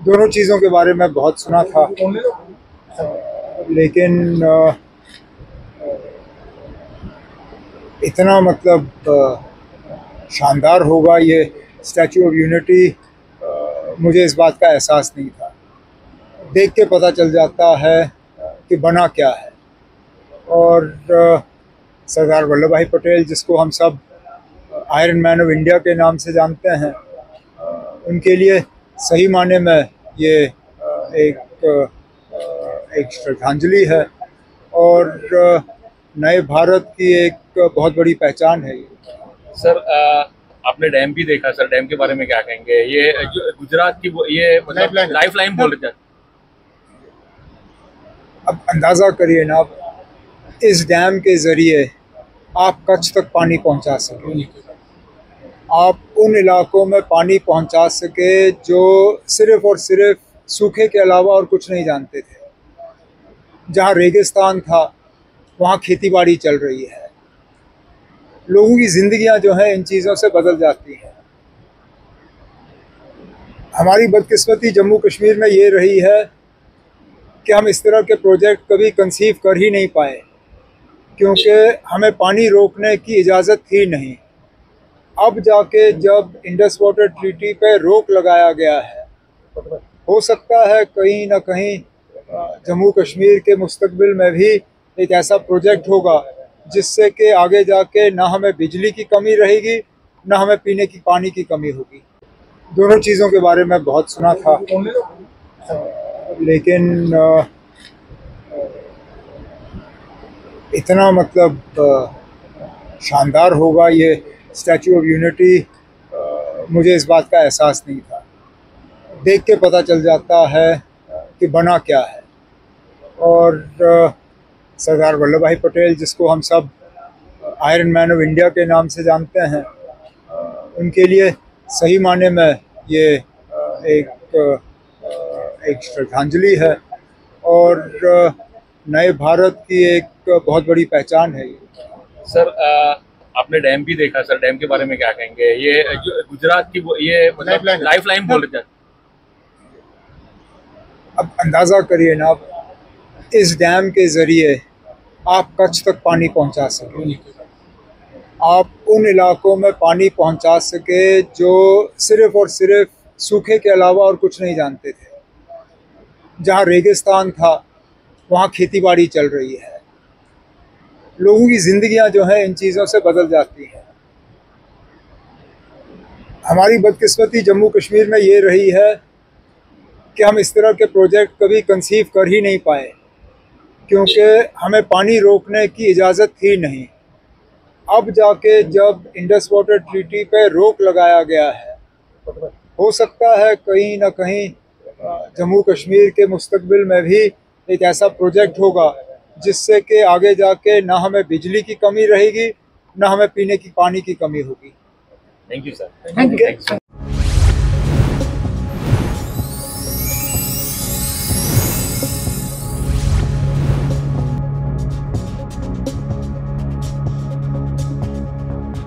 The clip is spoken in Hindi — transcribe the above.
दोनों चीज़ों के बारे में बहुत सुना था, लेकिन इतना शानदार होगा ये स्टैचू ऑफ यूनिटी, मुझे इस बात का एहसास नहीं था। देख के पता चल जाता है कि बना क्या है। और सरदार वल्लभ भाई पटेल, जिसको हम सब आयरन मैन ऑफ इंडिया के नाम से जानते हैं, उनके लिए सही माने में ये एक श्रद्धांजलि है और नए भारत की एक बहुत बड़ी पहचान है ये। सर आपने डैम भी देखा, सर डैम के बारे में क्या कहेंगे? ये गुजरात की ये मतलब लाइफलाइन बोल रहे थे। अब अंदाज़ा करिए ना, इस डैम के ज़रिए आप कच्छ तक पानी पहुंचा सके, आप उन इलाकों में पानी पहुंचा सके जो सिर्फ और सिर्फ सूखे के अलावा और कुछ नहीं जानते थे। जहां रेगिस्तान था वहां खेतीबाड़ी चल रही है। लोगों की ज़िंदगियां जो हैं इन चीज़ों से बदल जाती हैं। हमारी बदकिस्मती जम्मू कश्मीर में ये रही है कि हम इस तरह के प्रोजेक्ट कभी कंसीव कर ही नहीं पाए, क्योंकि हमें पानी रोकने की इजाज़त थी नहीं। अब जाके जब इंडस वाटर ट्रीटी पे रोक लगाया गया है, हो सकता है कहीं ना कहीं जम्मू कश्मीर के मुस्तकबिल में भी एक ऐसा प्रोजेक्ट होगा जिससे कि आगे जाके ना हमें बिजली की कमी रहेगी, ना हमें पीने की पानी की कमी होगी। दोनों चीज़ों के बारे में बहुत सुना था, लेकिन इतना शानदार होगा ये स्टैचू ऑफ यूनिटी, मुझे इस बात का एहसास नहीं था। देख के पता चल जाता है कि बना क्या है। और सरदार वल्लभ भाई पटेल, जिसको हम सब आयरन मैन ऑफ इंडिया के नाम से जानते हैं, उनके लिए सही माने में ये एक श्रद्धांजलि है और नए भारत की एक बहुत बड़ी पहचान है ये। सर आपने डैम भी देखा, सर डैम के बारे में क्या कहेंगे? ये गुजरात की ये मतलब लाइफलाइन बोल रहे थे। अब अंदाज़ा करिए ना, इस डैम के ज़रिए आप कच्छ तक पानी पहुंचा सके, आप उन इलाकों में पानी पहुंचा सके जो सिर्फ और सिर्फ सूखे के अलावा और कुछ नहीं जानते थे। जहां रेगिस्तान था वहां खेतीबाड़ी चल रही है। लोगों की ज़िंदगियां जो हैं इन चीज़ों से बदल जाती हैं। हमारी बदकिस्मती जम्मू कश्मीर में ये रही है कि हम इस तरह के प्रोजेक्ट कभी कंसीव कर ही नहीं पाए, क्योंकि हमें पानी रोकने की इजाज़त थी नहीं। अब जाके जब इंडस वाटर ट्रीटी पे रोक लगाया गया है, हो सकता है कहीं ना कहीं जम्मू कश्मीर के मुस्तकबिल में भी एक ऐसा प्रोजेक्ट होगा जिससे कि आगे जाके ना हमें बिजली की कमी रहेगी, ना हमें पीने की पानी की कमी होगी। Thank you sir.